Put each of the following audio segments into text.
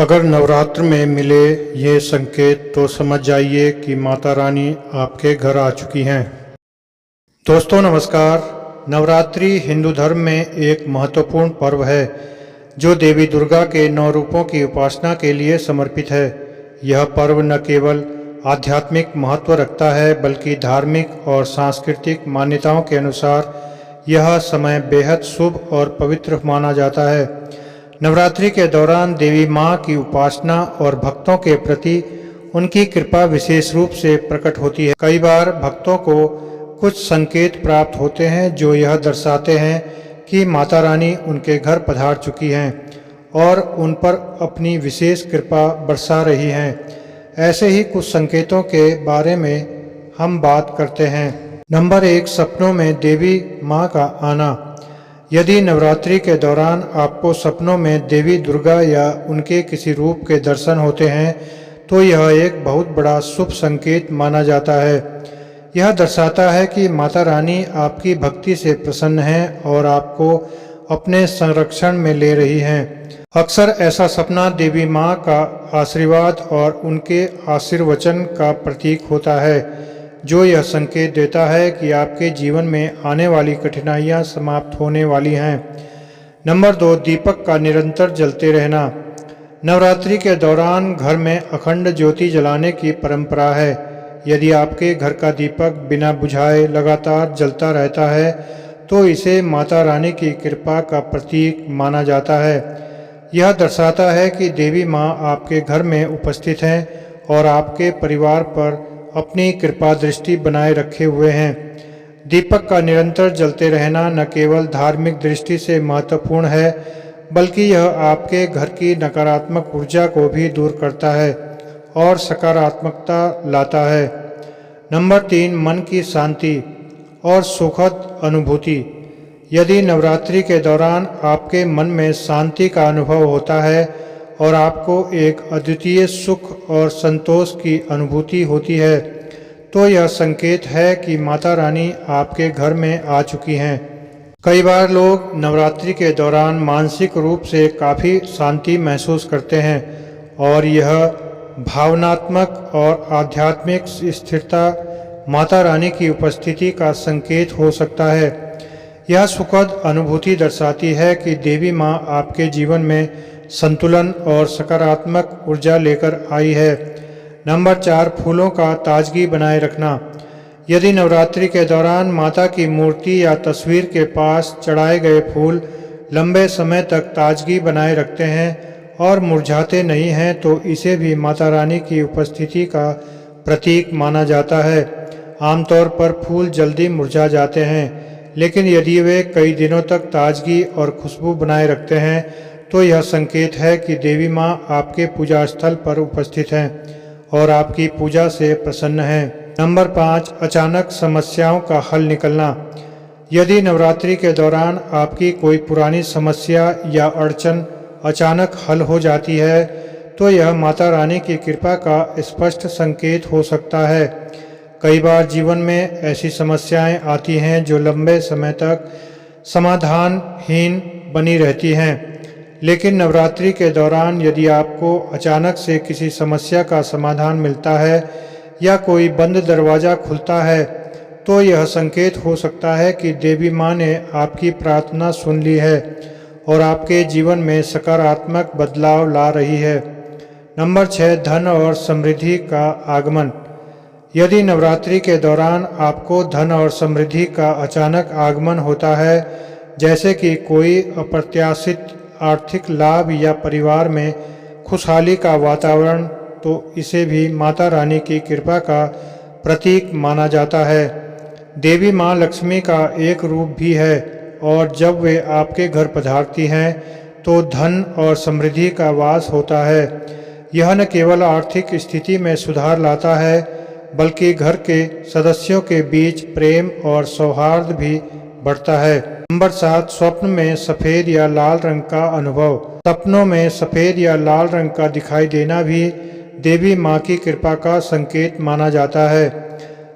अगर नवरात्र में मिले ये संकेत तो समझ जाइए कि माता रानी आपके घर आ चुकी हैं। दोस्तों नमस्कार। नवरात्रि हिंदू धर्म में एक महत्वपूर्ण पर्व है जो देवी दुर्गा के 9 रूपों की उपासना के लिए समर्पित है। यह पर्व न केवल आध्यात्मिक महत्व रखता है बल्कि धार्मिक और सांस्कृतिक मान्यताओं के अनुसार यह समय बेहद शुभ और पवित्र माना जाता है। नवरात्रि के दौरान देवी माँ की उपासना और भक्तों के प्रति उनकी कृपा विशेष रूप से प्रकट होती है। कई बार भक्तों को कुछ संकेत प्राप्त होते हैं जो यह दर्शाते हैं कि माता रानी उनके घर पधार चुकी हैं और उन पर अपनी विशेष कृपा बरसा रही हैं। ऐसे ही कुछ संकेतों के बारे में हम बात करते हैं। नंबर 1, सपनों में देवी माँ का आना। यदि नवरात्रि के दौरान आपको सपनों में देवी दुर्गा या उनके किसी रूप के दर्शन होते हैं तो यह एक बहुत बड़ा शुभ संकेत माना जाता है। यह दर्शाता है कि माता रानी आपकी भक्ति से प्रसन्न हैं और आपको अपने संरक्षण में ले रही हैं। अक्सर ऐसा सपना देवी माँ का आशीर्वाद और उनके आशीर्वचन का प्रतीक होता है जो यह संकेत देता है कि आपके जीवन में आने वाली कठिनाइयां समाप्त होने वाली हैं। नंबर 2, दीपक का निरंतर जलते रहना। नवरात्रि के दौरान घर में अखंड ज्योति जलाने की परंपरा है। यदि आपके घर का दीपक बिना बुझाए लगातार जलता रहता है तो इसे माता रानी की कृपा का प्रतीक माना जाता है। यह दर्शाता है कि देवी माँ आपके घर में उपस्थित हैं और आपके परिवार पर अपनी कृपा दृष्टि बनाए रखे हुए हैं। दीपक का निरंतर जलते रहना न केवल धार्मिक दृष्टि से महत्वपूर्ण है बल्कि यह आपके घर की नकारात्मक ऊर्जा को भी दूर करता है और सकारात्मकता लाता है। नंबर 3, मन की शांति और सुखद अनुभूति। यदि नवरात्रि के दौरान आपके मन में शांति का अनुभव होता है और आपको एक अद्वितीय सुख और संतोष की अनुभूति होती है तो यह संकेत है कि माता रानी आपके घर में आ चुकी हैं। कई बार लोग नवरात्रि के दौरान मानसिक रूप से काफ़ी शांति महसूस करते हैं और यह भावनात्मक और आध्यात्मिक स्थिरता माता रानी की उपस्थिति का संकेत हो सकता है। यह सुखद अनुभूति दर्शाती है कि देवी माँ आपके जीवन में संतुलन और सकारात्मक ऊर्जा लेकर आई है। नंबर 4, फूलों का ताजगी बनाए रखना। यदि नवरात्रि के दौरान माता की मूर्ति या तस्वीर के पास चढ़ाए गए फूल लंबे समय तक ताजगी बनाए रखते हैं और मुरझाते नहीं हैं तो इसे भी माता रानी की उपस्थिति का प्रतीक माना जाता है। आमतौर पर फूल जल्दी मुरझा जाते हैं लेकिन यदि वे कई दिनों तक ताजगी और खुशबू बनाए रखते हैं तो यह संकेत है कि देवी माँ आपके पूजा स्थल पर उपस्थित हैं और आपकी पूजा से प्रसन्न हैं। नंबर 5, अचानक समस्याओं का हल निकलना। यदि नवरात्रि के दौरान आपकी कोई पुरानी समस्या या अड़चन अचानक हल हो जाती है तो यह माता रानी की कृपा का स्पष्ट संकेत हो सकता है। कई बार जीवन में ऐसी समस्याएं आती हैं जो लंबे समय तक समाधानहीन बनी रहती हैं, लेकिन नवरात्रि के दौरान यदि आपको अचानक से किसी समस्या का समाधान मिलता है या कोई बंद दरवाज़ा खुलता है तो यह संकेत हो सकता है कि देवी माँ ने आपकी प्रार्थना सुन ली है और आपके जीवन में सकारात्मक बदलाव ला रही है। नंबर 6, धन और समृद्धि का आगमन। यदि नवरात्रि के दौरान आपको धन और समृद्धि का अचानक आगमन होता है जैसे कि कोई अप्रत्याशित आर्थिक लाभ या परिवार में खुशहाली का वातावरण तो इसे भी माता रानी की कृपा का प्रतीक माना जाता है। देवी माँ लक्ष्मी का एक रूप भी है और जब वे आपके घर पधारती हैं तो धन और समृद्धि का वास होता है। यह न केवल आर्थिक स्थिति में सुधार लाता है बल्कि घर के सदस्यों के बीच प्रेम और सौहार्द भी बढ़ता है। नंबर 7, स्वप्न में सफ़ेद या लाल रंग का अनुभव। सपनों में सफ़ेद या लाल रंग का दिखाई देना भी देवी माँ की कृपा का संकेत माना जाता है।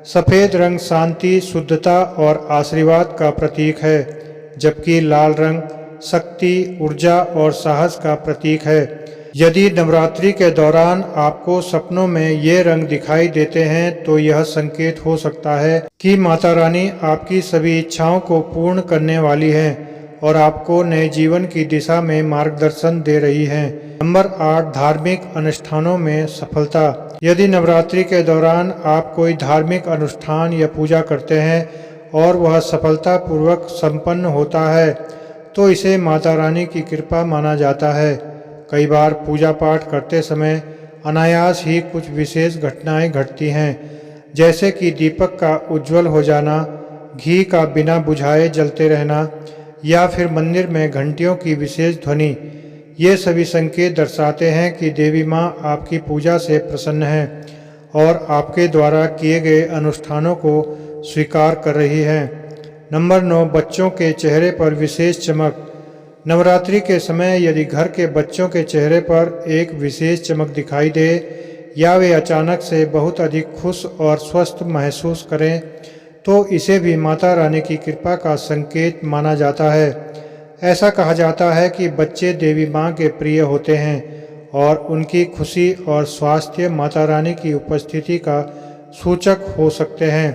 सफ़ेद रंग शांति, शुद्धता और आशीर्वाद का प्रतीक है जबकि लाल रंग शक्ति, ऊर्जा और साहस का प्रतीक है। यदि नवरात्रि के दौरान आपको सपनों में ये रंग दिखाई देते हैं तो यह संकेत हो सकता है कि माता रानी आपकी सभी इच्छाओं को पूर्ण करने वाली हैं और आपको नए जीवन की दिशा में मार्गदर्शन दे रही हैं। नंबर 8, धार्मिक अनुष्ठानों में सफलता। यदि नवरात्रि के दौरान आप कोई धार्मिक अनुष्ठान या पूजा करते हैं और वह सफलतापूर्वक संपन्न होता है तो इसे माता रानी की कृपा माना जाता है। कई बार पूजा पाठ करते समय अनायास ही कुछ विशेष घटनाएं घटती हैं, जैसे कि दीपक का उज्जवल हो जाना, घी का बिना बुझाए जलते रहना या फिर मंदिर में घंटियों की विशेष ध्वनि। ये सभी संकेत दर्शाते हैं कि देवी माँ आपकी पूजा से प्रसन्न है और आपके द्वारा किए गए अनुष्ठानों को स्वीकार कर रही है। नंबर 9, बच्चों के चेहरे पर विशेष चमक। नवरात्रि के समय यदि घर के बच्चों के चेहरे पर एक विशेष चमक दिखाई दे या वे अचानक से बहुत अधिक खुश और स्वस्थ महसूस करें तो इसे भी माता रानी की कृपा का संकेत माना जाता है। ऐसा कहा जाता है कि बच्चे देवी माँ के प्रिय होते हैं और उनकी खुशी और स्वास्थ्य माता रानी की उपस्थिति का सूचक हो सकते हैं।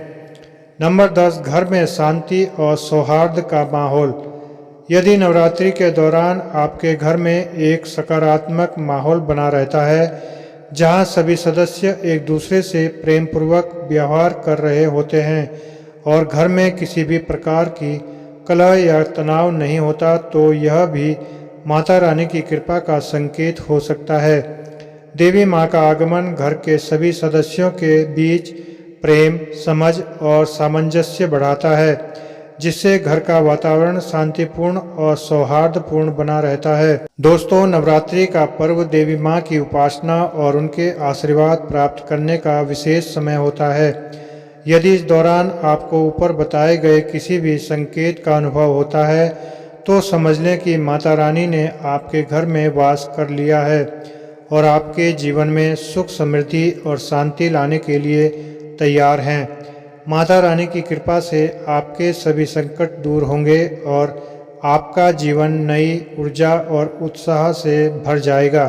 नंबर 10, घर में शांति और सौहार्द का माहौल। यदि नवरात्रि के दौरान आपके घर में एक सकारात्मक माहौल बना रहता है जहां सभी सदस्य एक दूसरे से प्रेम पूर्वक व्यवहार कर रहे होते हैं और घर में किसी भी प्रकार की कलह या तनाव नहीं होता तो यह भी माता रानी की कृपा का संकेत हो सकता है। देवी माँ का आगमन घर के सभी सदस्यों के बीच प्रेम, समझ और सामंजस्य बढ़ाता है, जिससे घर का वातावरण शांतिपूर्ण और सौहार्दपूर्ण बना रहता है। दोस्तों, नवरात्रि का पर्व देवी माँ की उपासना और उनके आशीर्वाद प्राप्त करने का विशेष समय होता है। यदि इस दौरान आपको ऊपर बताए गए किसी भी संकेत का अनुभव होता है तो समझ लें कि माता रानी ने आपके घर में वास कर लिया है और आपके जीवन में सुख, समृद्धि और शांति लाने के लिए तैयार हैं। माता रानी की कृपा से आपके सभी संकट दूर होंगे और आपका जीवन नई ऊर्जा और उत्साह से भर जाएगा।